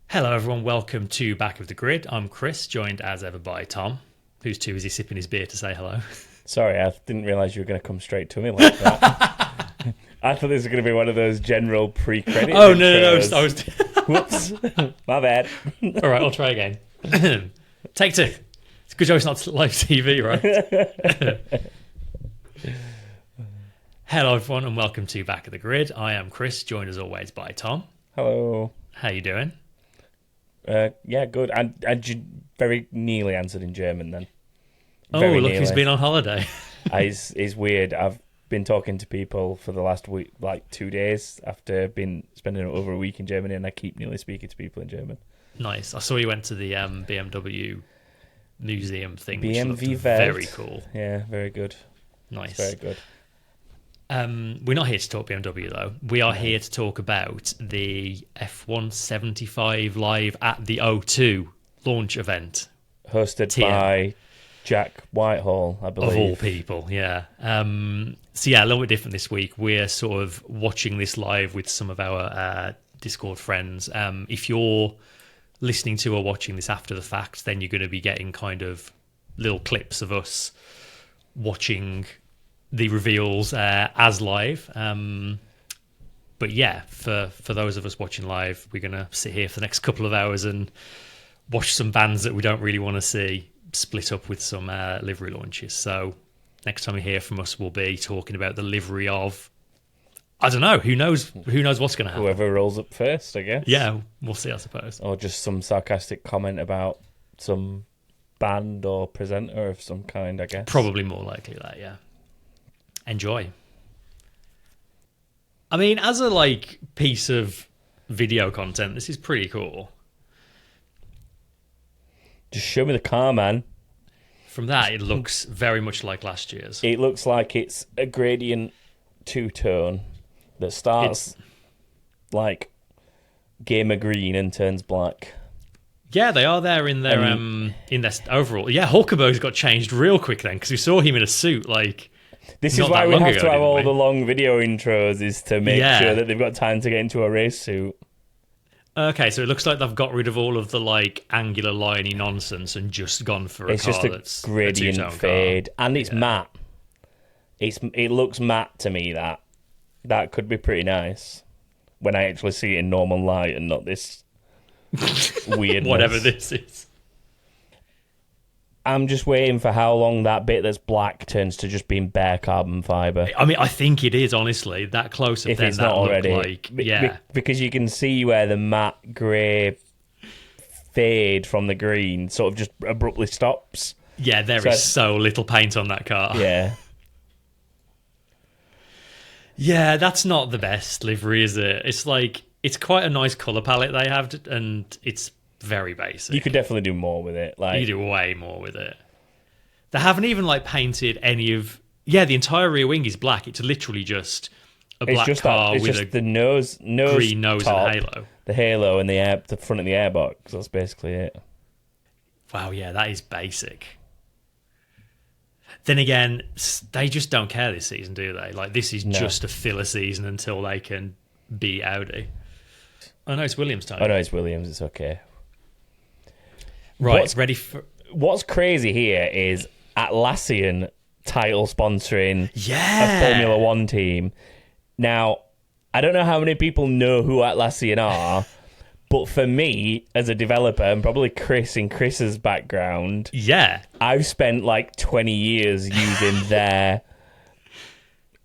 Hello everyone, welcome to Back of the Grid. I'm Chris, joined as ever by Tom, who's too busy sipping his beer to say hello. Sorry, I didn't realise you were going to come straight to me like that. I thought this was going to be one of those general pre-credit Oh, no, I was... Whoops, my bad. All right, I'll try again. Take two. It's a good job it's not live TV, right? Hello everyone and welcome to Back of the Grid. I am Chris, joined as always by Tom. Hello. How you doing? Yeah, good. And you very nearly answered in German then. Oh, Very look nearly. who's been on holiday. It's weird. I've been talking to people for the last week, like 2 days, after spending over a week in Germany, and I keep nearly speaking to people in German. Nice. I saw you went to the BMW museum thing, which BMW looked Welt. very cool. Yeah, very good. Nice. It's very good. We're not here to talk BMW though. We are here to talk about the F175 live at the O2 launch event. Hosted TM. by Jack Whitehall, I believe. Of all people, yeah. So yeah, a little bit different this week. We're sort of watching this live with some of our Discord friends. If you're listening to or watching this after the fact, then you're going to be getting kind of little clips of us watching the reveals as live. But yeah, for those of us watching live, we're going to sit here for the next couple of hours and watch some bands that we don't really want to see split up with some livery launches. So next time you hear from us, we'll be talking about the livery of, I don't know, who knows what's going to happen. Whoever rolls up first, I guess. Yeah, we'll see, I suppose. Or just some sarcastic comment about some band or presenter of some kind, I guess. Probably more likely that, yeah. Enjoy. I mean, as a piece of video content, this is pretty cool. Just show me the car, man. From that, it looks very much like last year's. It looks like it's a gradient two-tone that starts like gamer green and turns black. Yeah, they are there in their overall. Yeah, Hulkenberg's got changed real quick then because we saw him in a suit This not is why that we long have ago, to have didn't all we? the long video intros, is to make sure that they've got time to get into a race suit. Okay, so it looks like they've got rid of all of the angular liney nonsense and just gone for It's car just a that's gradient a two-tone fade, car. and it's matte. It looks matte to me. That could be pretty nice when I actually see it in normal light and not this weirdness. Whatever this is. I'm just waiting for how long that bit that's black turns to just being bare carbon fibre. I mean, I think it is, honestly. That close up, If then it's that not already. looked yeah. Because you can see where the matte grey fade from the green sort of just abruptly stops. Yeah, there is so little paint on that car. Yeah. Yeah, that's not the best livery, is it? It's quite a nice colour palette they have, and it's very basic. You could definitely do more with it. You do way more with it. They haven't even painted any of... Yeah, the entire rear wing is black. It's literally just a black car with a the nose green nose top, and halo. The halo and the front of the airbox. That's basically it. Wow, yeah, that is basic. Then again, they just don't care this season, do they? This is just a filler season until they can beat Audi. Oh, no, it's Williams' time. Oh, no, it's Williams. It's okay. Right, ready for... What's crazy here is Atlassian title sponsoring a Formula One team. Now, I don't know how many people know who Atlassian are, but for me, as a developer, and probably Chris in Chris's background, I've spent 20 years using their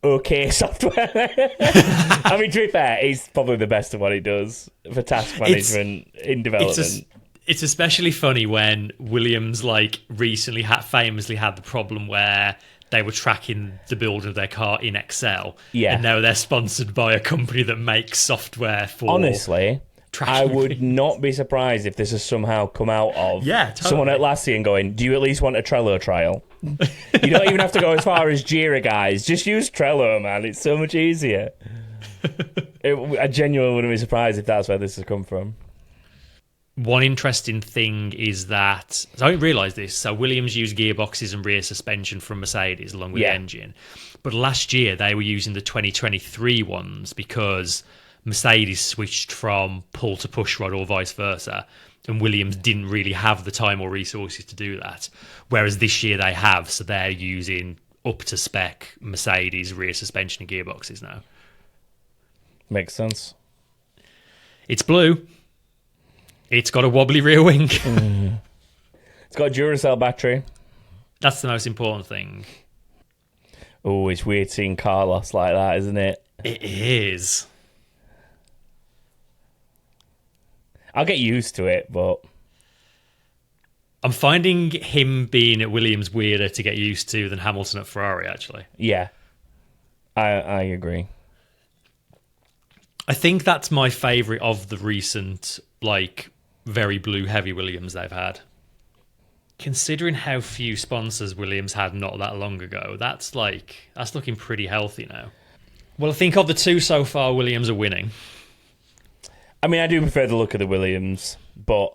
okay software. I mean, to be fair, it's probably the best of what it does for task management in development. It's especially funny when Williams recently famously had the problem where they were tracking the build of their car in Excel. Yeah. And now they're sponsored by a company that makes software for... Honestly, I would not be surprised if this has somehow come out of someone at Atlassian going, do you at least want a Trello trial? You don't even have to go as far as Jira, guys. Just use Trello, man. It's so much easier. I genuinely wouldn't be surprised if that's where this has come from. One interesting thing is that, so I didn't realise this, so Williams used gearboxes and rear suspension from Mercedes along with the engine. But last year they were using the 2023 ones because Mercedes switched from pull to push rod or vice versa, and Williams didn't really have the time or resources to do that. Whereas this year they have, so they're using up to spec Mercedes rear suspension and gearboxes now. Makes sense. It's blue. It's got a wobbly rear wing. It's got a Duracell battery. That's the most important thing. Oh, it's weird seeing car loss like that, isn't it? It is. I'll get used to it, but I'm finding him being at Williams weirder to get used to than Hamilton at Ferrari, actually. yeah, I agree. I think that's my favourite of the recent, like, very blue heavy Williams they've had. Considering how few sponsors Williams had not that long ago, that's looking pretty healthy now. Well, I think of the two so far, Williams are winning. I mean, I do prefer the look of the Williams, but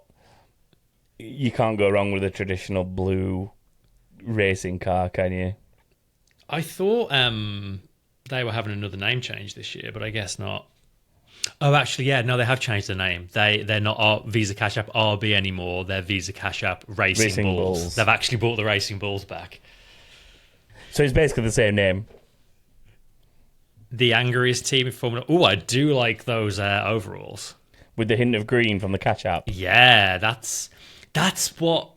you can't go wrong with a traditional blue racing car, can you? I thought they were having another name change this year, but I guess not. Oh, actually, yeah, no, they have changed the name. They're not Visa Cash App RB anymore. They're Visa Cash App Racing Bulls. They've actually brought the Racing Bulls back. So it's basically the same name. The angriest team in Formula. Oh, I do like those overalls with the hint of green from the Cash App. Yeah, that's what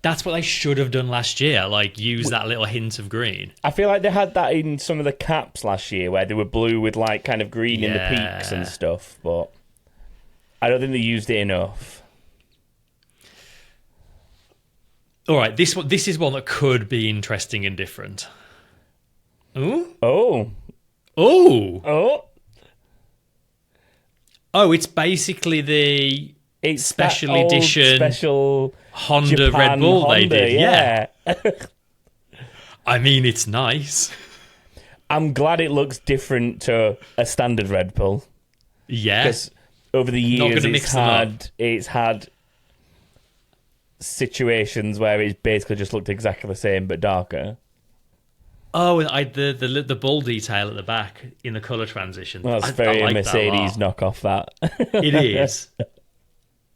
they should have done last year. Like, use that little hint of green. I feel like they had that in some of the caps last year, where they were blue with like kind of green in the peaks and stuff. But I don't think they used it enough. All right, this is one that could be interesting and different. Ooh. Oh. Oh. Oh. Oh, it's basically the special edition special Honda Japan Red Bull Honda, they did. Yeah. I mean, it's nice. I'm glad it looks different to a standard Red Bull. Yeah. Because over the years it's had situations where it's basically just looked exactly the same but darker. Oh, the bull detail at the back in the colour transition. Well, that's very like Mercedes knockoff, that. It is.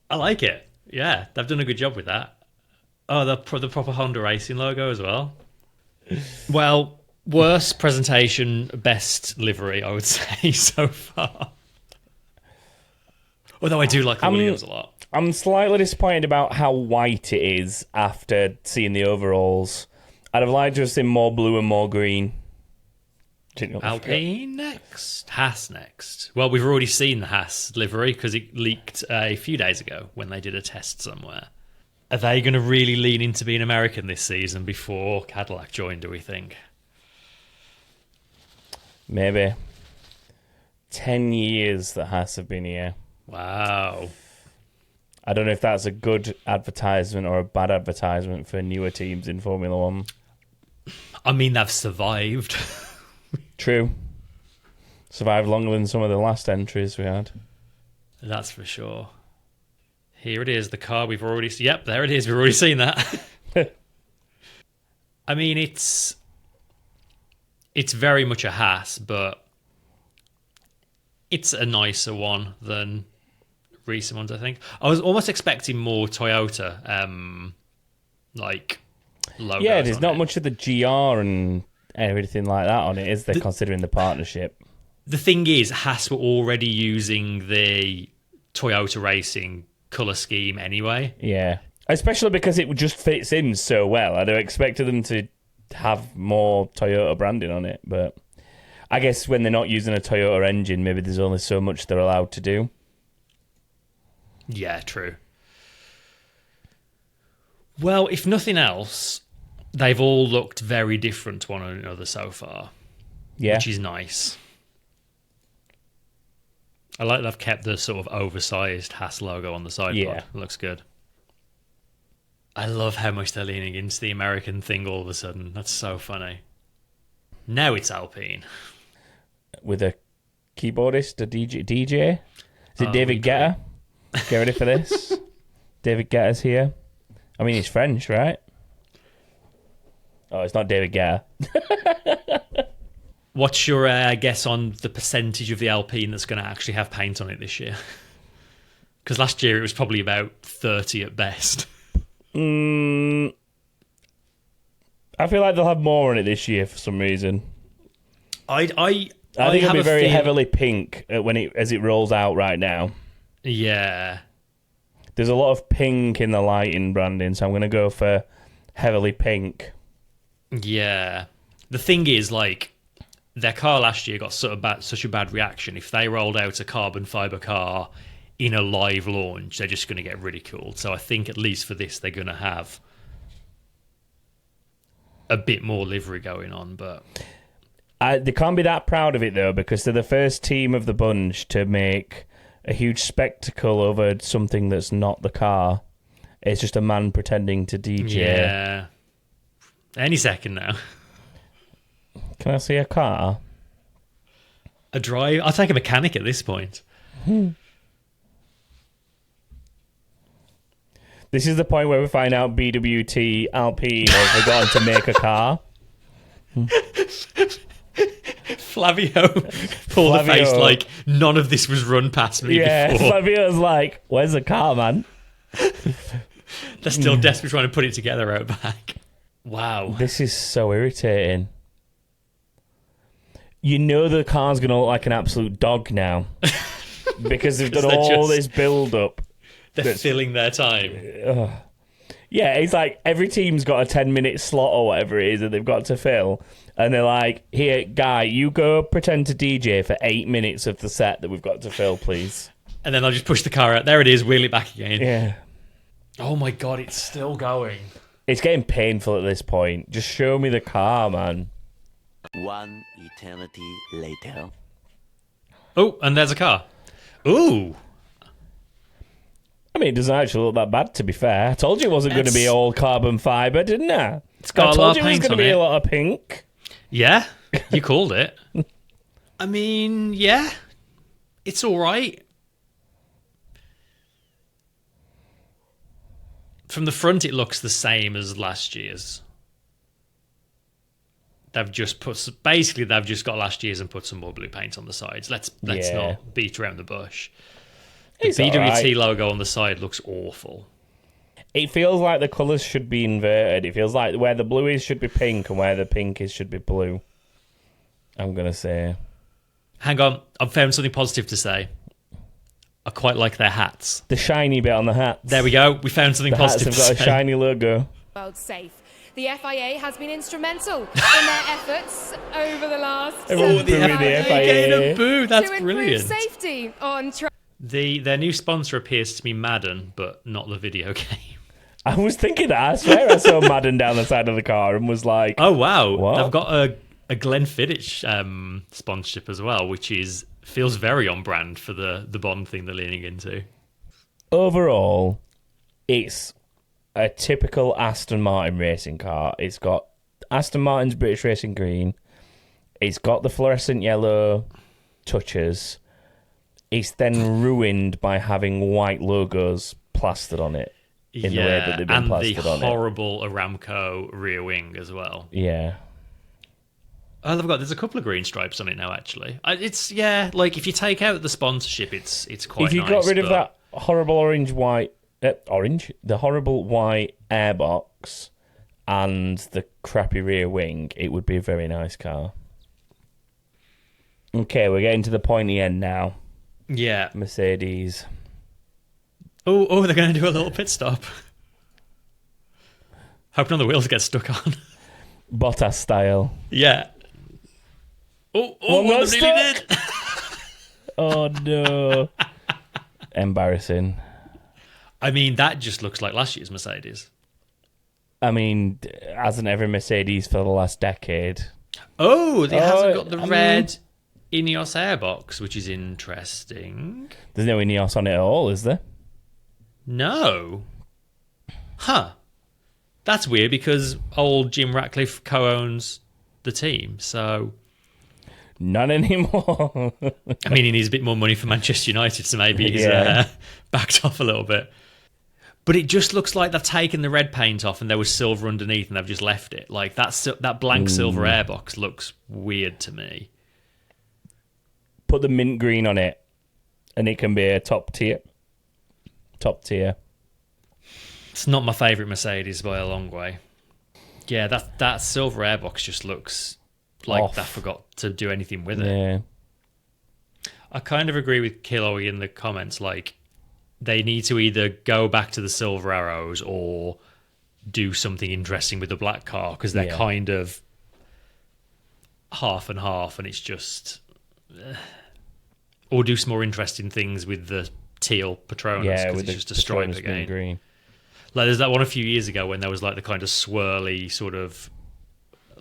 I like it. Yeah, they've done a good job with that. Oh, the proper Honda Racing logo as well. Well, worst presentation, best livery, I would say, so far. Although I do like the Williams a lot. I'm slightly disappointed about how white it is after seeing the overalls. I'd have liked to have seen more blue and more green. Alpine next. Haas next. Well, we've already seen the Haas livery because it leaked a few days ago when they did a test somewhere. Are they going to really lean into being American this season before Cadillac joined, do we think? Maybe. 10 years that Haas have been here. Wow. I don't know if that's a good advertisement or a bad advertisement for newer teams in Formula One. I mean, they've survived. True. Survived longer than some of the last entries we had. That's for sure. Here it is, the car we've already... Yep, there it is. We've already seen that. I mean, it's very much a Haas, but it's a nicer one than recent ones, I think. I was almost expecting more Toyota, logos. Yeah, there's not much of the GR and everything like that on it, is there, considering the partnership? The thing is, Haas were already using the Toyota Racing colour scheme anyway. Yeah. Especially because it just fits in so well. I'd have expected them to have more Toyota branding on it, but I guess when they're not using a Toyota engine, maybe there's only so much they're allowed to do. Yeah, true. Well, if nothing else, they've all looked very different to one another so far. Yeah. Which is nice. I like they've kept the sort of oversized Haas logo on the side. Yeah. It looks good. I love how much they're leaning into the American thing all of a sudden. That's so funny. Now it's Alpine. With a keyboardist, a DJ? Is it David Guetta? Get ready for this. David Guetta's here. I mean, he's French, right? Oh, it's not David Guetta. What's your guess on the percentage of the Alpine that's going to actually have paint on it this year? Because last year it was probably about 30 at best. I feel like they'll have more on it this year for some reason. I think it'll be very heavily pink as it rolls out right now. Yeah. There's a lot of pink in the lighting branding, so I'm going to go for heavily pink. Yeah. The thing is, like, their car last year got such a bad reaction. If they rolled out a carbon fibre car in a live launch, they're just going to get ridiculed. So I think at least for this, they're going to have a bit more livery going on. But they can't be that proud of it, though, because they're the first team of the bunch to make a huge spectacle over something that's not the car. It's just a man pretending to DJ. Yeah. Any second now. Can I see a car? A drive? I'll take a mechanic at this point. This is the point where we find out BWT Alpine have forgotten to make a car. Flavio pulled the face like, none of this was run past me before. Flavio's like, where's the car, man? They're still desperately trying to put it together out back. Wow. This is so irritating. You know the car's going to look like an absolute dog now. Because they've done all this build-up. They're filling their time. Yeah, it's like every team's got a 10-minute slot or whatever it is that they've got to fill. And they're like, here, guy, you go pretend to DJ for 8 minutes of the set that we've got to fill, please. And then I'll just push the car out. There it is, wheel it back again. Yeah. Oh my God, it's still going. It's getting painful at this point. Just show me the car, man. One eternity later. Oh, and there's a car. Ooh. I mean, it doesn't actually look that bad, to be fair. I told you it wasn't going to be all carbon fibre, didn't I? It's got a lot of paint on it. I told you it was going to be a lot of pink. Yeah, you called it. I mean, yeah, it's all right. From the front, it looks the same as last year's. They've just got last year's and put some more blue paint on the sides. Let's not beat around the bush. The BWT logo on the side looks awful. It feels like the colours should be inverted. It feels like where the blue is should be pink and where the pink is should be blue. I'm going to say. Hang on, I've found something positive to say. I quite like their hats. The shiny bit on the hats. There we go. We found something positive to say. The hats have got a shiny logo. World safe. The FIA has been instrumental in their efforts over the last. The FIA getting a boo. That's to brilliant. Improve safety on track. Their new sponsor appears to be Madden, but not the video game. I was thinking that. I swear I saw Madden down the side of the car and was like, oh wow, what? They've got a Glenfiddich sponsorship as well, which feels very on brand for the Bond thing they're leaning into. Overall, it's a typical Aston Martin racing car. It's got Aston Martin's British Racing Green. It's got the fluorescent yellow touches. It's then ruined by having white logos plastered on it in the way that they've been plastered on it. And the horrible Aramco rear wing as well. Yeah. Oh, there's a couple of green stripes on it now, actually. It's, like if you take out the sponsorship, it's quite nice. If you got rid of that horrible the horrible white airbox and the crappy rear wing, it would be a very nice car. Okay, we're getting to the pointy end now. Yeah. Mercedes. Oh, they're going to do a little pit stop. Hoping none of the wheels get stuck on. Bottas style. Yeah. Oh, one of them really did. Oh, no. Embarrassing. I mean, that just looks like last year's Mercedes. I mean, hasn't every Mercedes for the last decade? Oh, it hasn't got the red Ineos airbox, which is interesting. There's no Ineos on it at all, is there? No. Huh. That's weird because old Jim Ratcliffe co-owns the team, so... None anymore. I mean, he needs a bit more money for Manchester United, so maybe he's backed off a little bit. But it just looks like they've taken the red paint off and there was silver underneath and they've just left it. Like that blank silver airbox looks weird to me. Put the mint green on it and it can be a top tier. It's not my favourite Mercedes by a long way. Yeah, that silver airbox just looks like they forgot to do anything with it. Yeah. I kind of agree with Killoy in the comments. Like, they need to either go back to the silver arrows or do something interesting with the black car, because they're kind of half and half, and it's just... or do some more interesting things with the teal Patronus, because it's just a stripe again. Green. Like, there's that one a few years ago when there was like the kind of swirly sort of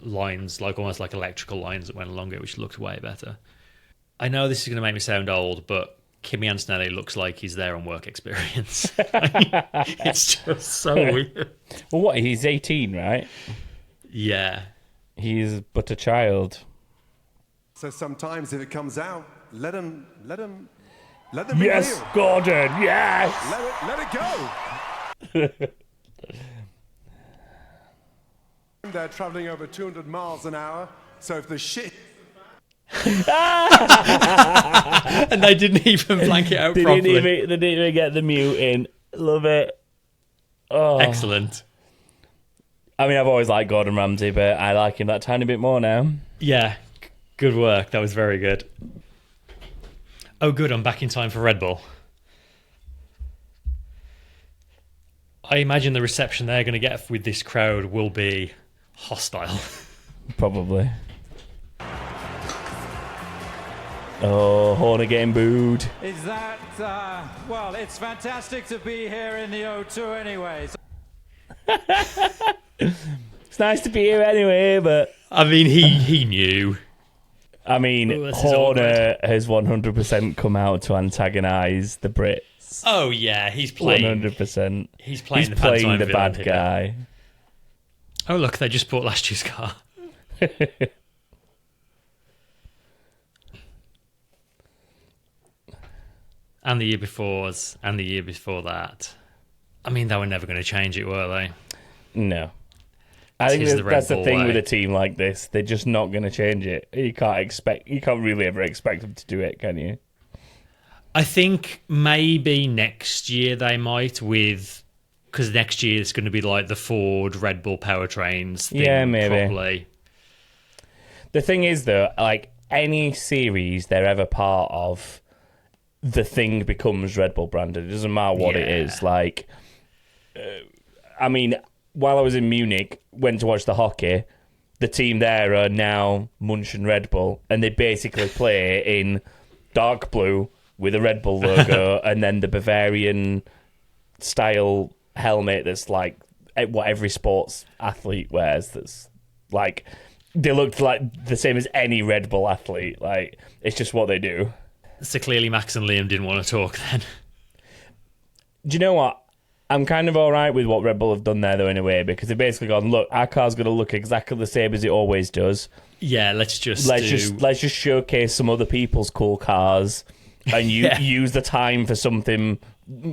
lines, like almost like electrical lines that went along it, which looked way better. I know this is going to make me sound old, but Kimi Antonelli looks like he's there on work experience. It's just so weird. Well, what? He's 18, right? Yeah. He's but a child. So sometimes if it comes out, let him be Yes, real. Gordon, yes! Let it go. They're traveling over 200 miles an hour, so if the shit... And they didn't even blank it out properly. They didn't even get the mute in. Love it. Oh. Excellent. I mean, I've always liked Gordon Ramsay, but I like him that tiny bit more now. Yeah, good work. That was very good. Oh, good. I'm back in time for Red Bull. I imagine the reception they're going to get with this crowd will be hostile. Probably. Oh, Horner getting booed. Is that, well, it's fantastic to be here in the O2 anyway. It's nice to be here anyway, but... I mean, he knew. I mean, Horner has 100% come out to antagonise the Brits. Oh, yeah, he's playing. 100%. He's playing the bad here. guy. Oh, look, they just bought last year's car. And the year before's, and the year before that. I mean, they were never going to change it, were they? No. I think that's the thing with a team like this. They're just not going to change it. You can't really ever expect them to do it, can you? I think maybe next year they might, because next year it's going to be like the Ford Red Bull powertrains thing. Yeah, maybe. Probably. The thing is, though, like any series they're ever part of, the thing becomes Red Bull branded. It doesn't matter what it is. Like, I mean, while I was in Munich, went to watch the hockey, the team there are now Munchen Red Bull, and they basically play in dark blue with a Red Bull logo, and then the Bavarian style helmet that's like what every sports athlete wears. That's like, they look like the same as any Red Bull athlete. Like, it's just what they do. So clearly Max and Liam didn't want to talk then. Do you know what? I'm kind of all right with what Red Bull have done there, though, in a way, because they've basically gone, look, our car's going to look exactly the same as it always does. Yeah, let's just showcase some other people's cool cars and use the time for something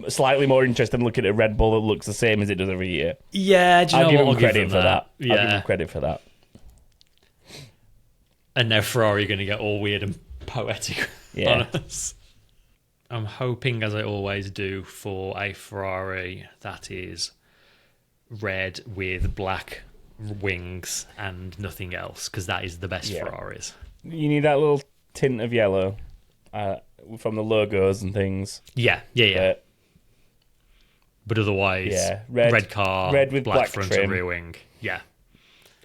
slightly more interesting. Looking at a Red Bull that looks the same as it does every year. Yeah, do you know what? I'll give them that. Yeah. I'll give them credit for that. And now Ferrari are going to get all weird and poetic on us. I'm hoping, as I always do, for a Ferrari that is red with black wings and nothing else, because that is the best Ferraris. You need that little tint of yellow from the logos and things. Yeah. But otherwise, red car, red with black front trim. and rear wing. Yeah.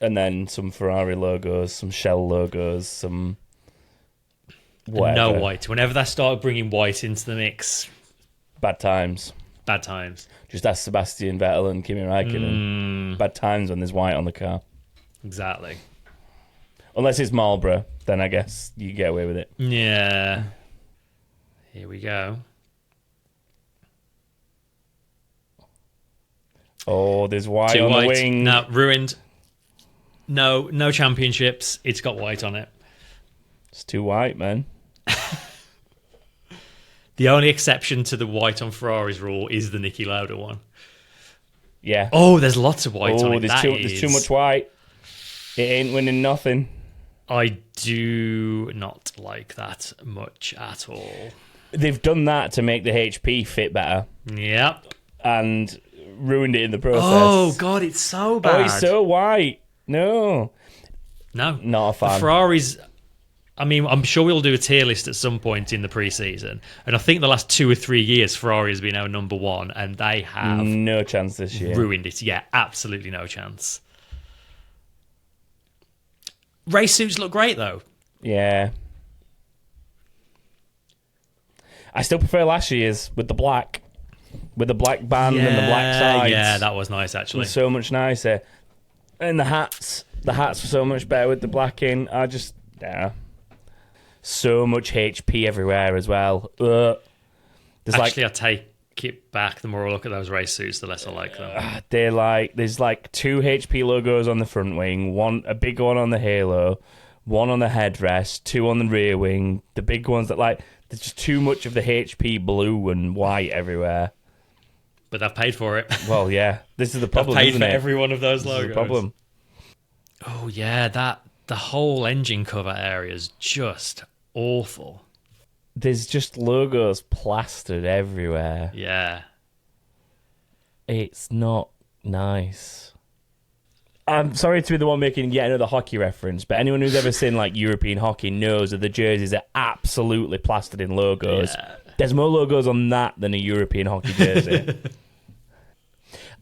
And then some Ferrari logos, some Shell logos, some... whatever. No white. Whenever they start bringing white into the mix, bad times. Just ask Sebastian Vettel and Kimi Räikkönen. Bad times when there's white on the car. Exactly. Unless it's Marlboro, then I guess you get away with it. Yeah. Here we go. Oh, there's white on the wing. No, ruined. No championships. It's got white on it. It's too white, man. The only exception to the white on Ferrari's rule is the Niki Lauda one. Yeah. Oh, there's lots of white on it. There's too much white. It ain't winning nothing. I do not like that much at all. They've done that to make the HP fit better. Yep. And ruined it in the process. Oh, God, it's so bad. Oh, it's so white. No. No. Not a fan. The Ferraris... I mean, I'm sure we'll do a tier list at some point in the pre-season. And I think the last 2 or 3 years, Ferrari has been our number one, and they have... No chance this year. Ruined it. Yeah, absolutely no chance. Race suits look great, though. Yeah. I still prefer last year's with the black. With the black band and the black sides. Yeah, that was nice, actually. It was so much nicer. And the hats were so much better with the black in. Yeah. So much HP everywhere as well. Actually, I take it back. The more I look at those race suits, the less I like them. There's like 2 HP logos on the front wing, a big one on the halo, one on the headrest, 2 on the rear wing. The big ones there's just too much of the HP blue and white everywhere. But they've paid for it. Well, yeah. This is the problem, They've paid isn't for it? every one of those logos. This is the problem. Oh, yeah, the whole engine cover area is just awful. There's just logos plastered everywhere. Yeah. It's not nice. I'm sorry to be the one making yet another hockey reference, but anyone who's ever seen like European hockey knows that the jerseys are absolutely plastered in logos. Yeah. There's more logos on that than a European hockey jersey.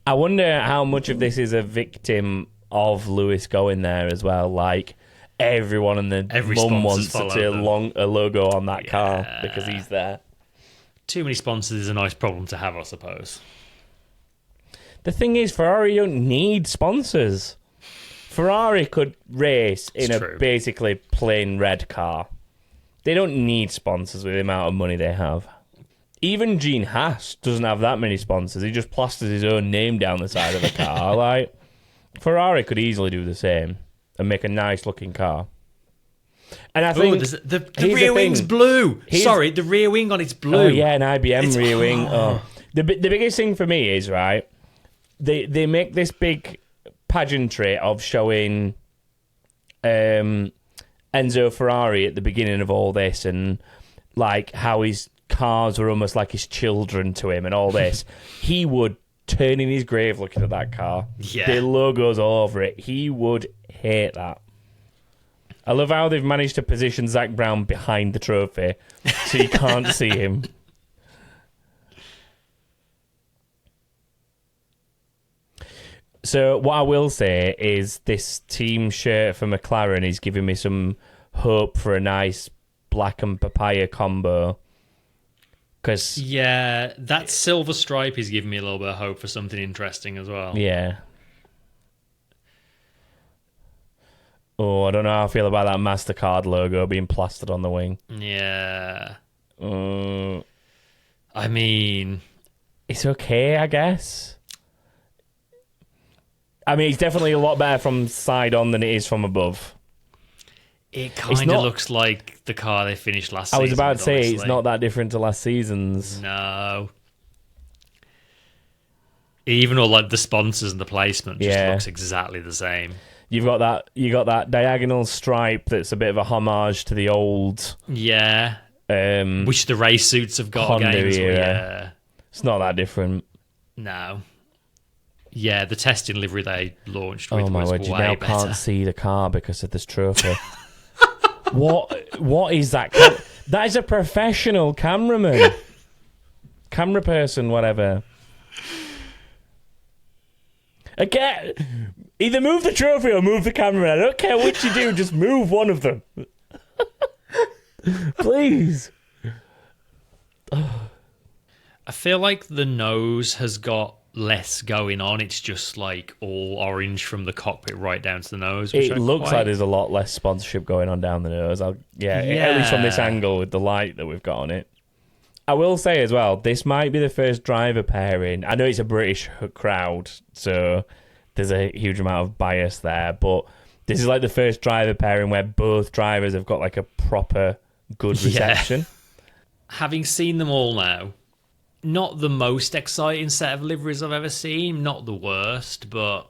I wonder how much of this is a victim of Lewis going there as well. Like, everyone and their mum wants a logo on that car because he's there. Too many sponsors is a nice problem to have, I suppose. The thing is, Ferrari don't need sponsors. Ferrari could race in a basically plain red car. They don't need sponsors with the amount of money they have. Even Gene Haas doesn't have that many sponsors. He just plasters his own name down the side of the car. Like, Ferrari could easily do the same and make a nice looking car. And I think the rear wing's blue. Sorry, the rear wing on it's blue. Oh yeah, an IBM rear wing. Oh, the biggest thing for me is they make this big pageantry of showing Enzo Ferrari at the beginning of all this, and like how his cars were almost like his children to him and all this. He would turn in his grave looking at that car. Yeah. The logos all over it. He would hate that. I love how they've managed to position Zach Brown behind the trophy so you can't see him. So what I will say is this team shirt for McLaren is giving me some hope for a nice black and papaya combo. Yeah, that silver stripe is giving me a little bit of hope for something interesting as well. Yeah. Oh, I don't know how I feel about that MasterCard logo being plastered on the wing. Yeah. I mean... It's okay, I guess. I mean, it's definitely a lot better from side on than it is from above. It kind of looks like the car they finished last season. I was about to say, honestly. It's not that different to last season's. No. Even all like the sponsors and the placement just looks exactly the same. You got that diagonal stripe that's a bit of a homage to the old. Yeah. Which the race suits have got Honda again. Yeah. It's not that different. No. Yeah, the testing livery they launched with was way better. You now can't see the car because of this trophy. What is that? That is a professional cameraman. Camera person, whatever. Again, either move the trophy or move the cameraman. I don't care which you do, just move one of them. Please. I feel like the nose has got less going on. It's just like all orange from the cockpit right down to the nose. It looks like there's a lot less sponsorship going on down the nose. At least from this angle with the light that we've got on it. I will say as well, this might be the first driver pairing. I know it's a British crowd, so there's a huge amount of bias there, but this is like the first driver pairing where both drivers have got like a proper good reception. Having seen them all now, not the most exciting set of liveries I've ever seen. Not the worst, but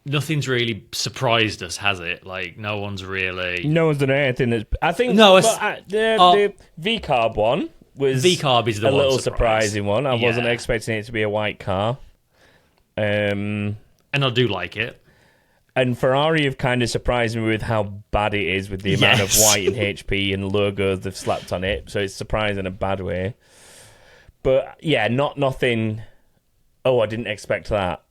nothing's really surprised us, has it? Like, no one's done anything that's... I think... No, the V-Carb one was V-Carb is the a one little surprise. surprising one. I wasn't expecting it to be a white car. And I do like it. And Ferrari have kind of surprised me with how bad it is with the amount of white and HP and logos they've slapped on it. So it's surprising in a bad way. But yeah, nothing... Oh, I didn't expect that.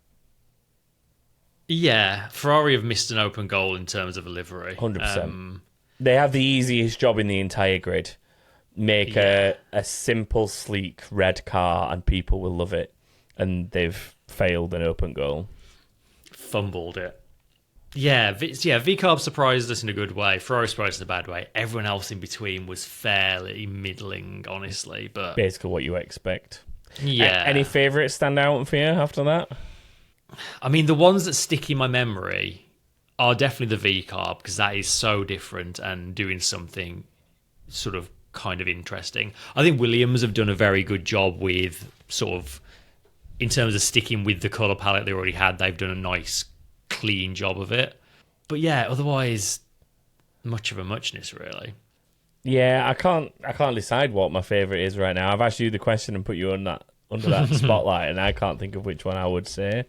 Yeah, Ferrari have missed an open goal in terms of a livery. 100%. They have the easiest job in the entire grid. Make a simple, sleek red car and people will love it. And they've failed an open goal. Fumbled it. Yeah, V-Carb surprised us in a good way. Ferrari surprised us in a bad way. Everyone else in between was fairly middling, honestly. But basically what you expect. Yeah. Any favourites stand out for you after that? I mean, the ones that stick in my memory are definitely the V-Carb, because that is so different and doing something sort of kind of interesting. I think Williams have done a very good job with sort of, in terms of sticking with the colour palette they already had, they've done a nice, clean job of it. But yeah, otherwise, much of a muchness, really. Yeah, I can't decide what my favourite is right now. I've asked you the question and put you under that spotlight, and I can't think of which one I would say.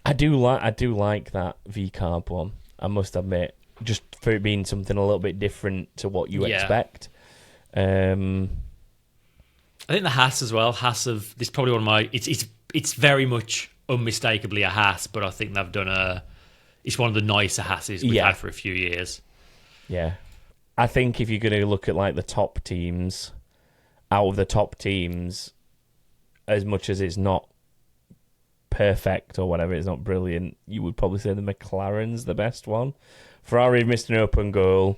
I do like that V-Carb one, I must admit, just for it being something a little bit different to what you expect. I think the Haas as well. Haas have, this is probably one of my, it's very much unmistakably a Haas, but I think they've done it's one of the nicer Haas's we've had for a few years. Yeah. I think if you're going to look at like the top teams, out of the top teams, as much as it's not perfect or whatever, it's not brilliant, you would probably say the McLaren's the best one. Ferrari missed an open goal.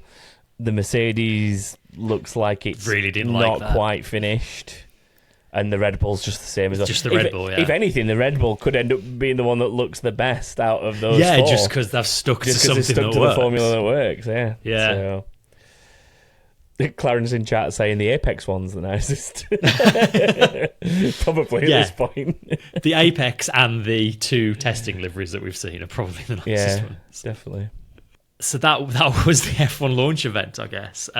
The Mercedes looks like it's really not quite finished. And the Red Bull's just the same as well. Just the Red Bull, yeah. If anything, the Red Bull could end up being the one that looks the best out of those four. Yeah, just because they've stuck to something that works. The formula that works, yeah. Yeah. So, Clarence in chat saying the Apex one's the nicest. Probably at this point. The Apex and the two testing liveries that we've seen are probably the nicest ones. Definitely. So that was the F1 launch event, I guess.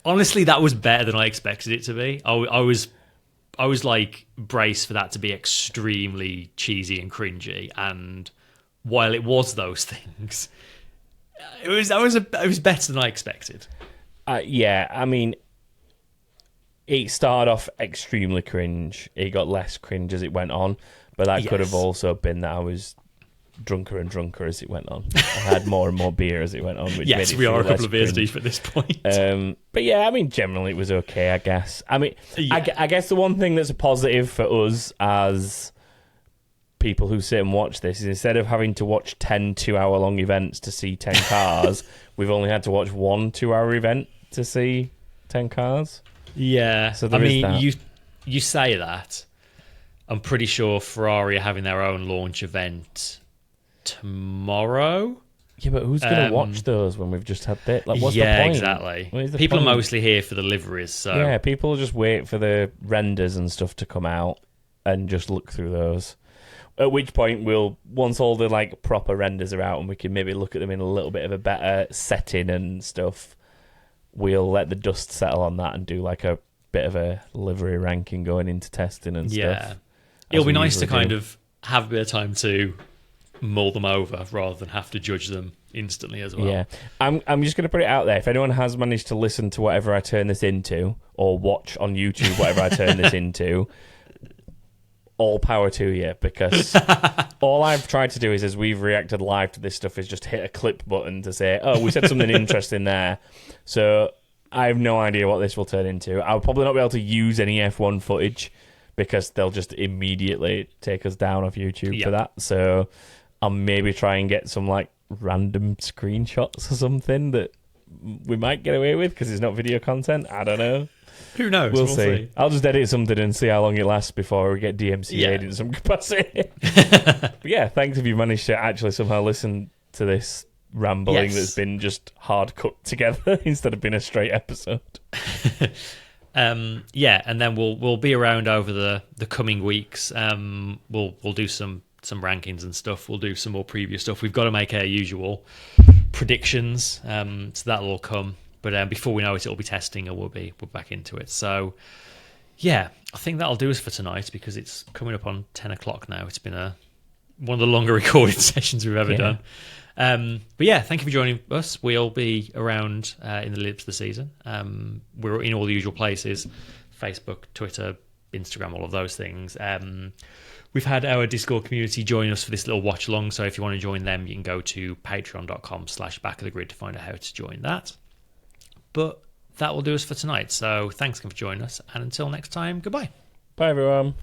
Honestly, that was better than I expected it to be. I was like braced for that to be extremely cheesy and cringy, and while it was those things, it was better than I expected. Yeah, I mean, it started off extremely cringe. It got less cringe as it went on, but that could have also been that I was drunker and drunker as it went on. I had more and more beer as it went on. Which made it we are a couple of beers cringe. deep at this point. But yeah, I mean, generally it was okay, I guess. I mean, I guess the one thing that's a positive for us as people who sit and watch this is instead of having to watch 10 2-hour-long events to see 10 cars, we've only had to watch one 2-hour event to see 10 cars. Yeah, so I mean, you say that. I'm pretty sure Ferrari are having their own launch event tomorrow. Yeah, but who's going to watch those when we've just had that? Like, what's the point? Exactly. People are mostly here for the liveries, so yeah, people just wait for the renders and stuff to come out and just look through those. At which point, once all the like proper renders are out and we can maybe look at them in a little bit of a better setting and stuff, we'll let the dust settle on that and do like a bit of a livery ranking going into testing and stuff. Yeah, it'll be nice to kind of have a bit of time to mull them over rather than have to judge them instantly as well. Yeah, I'm just going to put it out there. If anyone has managed to listen to whatever I turn this into or watch on YouTube whatever I turn this into, all power to you, because all I've tried to do is, as we've reacted live to this stuff, is just hit a clip button to say, oh, we said something interesting there. So I have no idea what this will turn into. I'll probably not be able to use any F1 footage because they'll just immediately take us down off YouTube for that. So I'll maybe try and get some like random screenshots or something that we might get away with because it's not video content. I don't know. Who knows? We'll see. I'll just edit something and see how long it lasts before we get DMCA'd in some capacity. But yeah, thanks if you managed to actually somehow listen to this rambling that's been just hard cut together instead of being a straight episode. Yeah, and then we'll be around over the coming weeks. We'll do some rankings and stuff. We'll do some more previous stuff. We've got to make our usual predictions, so that'll all come. But before we know it, it'll be testing, and we're back into it. So yeah, I think that'll do us for tonight because it's coming up on 10 o'clock now. It's been one of the longer recorded sessions we've ever done. But yeah, thank you for joining us. We'll be around in the lips of the season. We're in all the usual places: Facebook, Twitter, Instagram, all of those things. We've had our Discord community join us for this little watch along, so if you want to join them, you can go to patreon.com/backofthegrid to find out how to join that. But that will do us for tonight. So thanks again for joining us, and until next time, goodbye. Bye, everyone.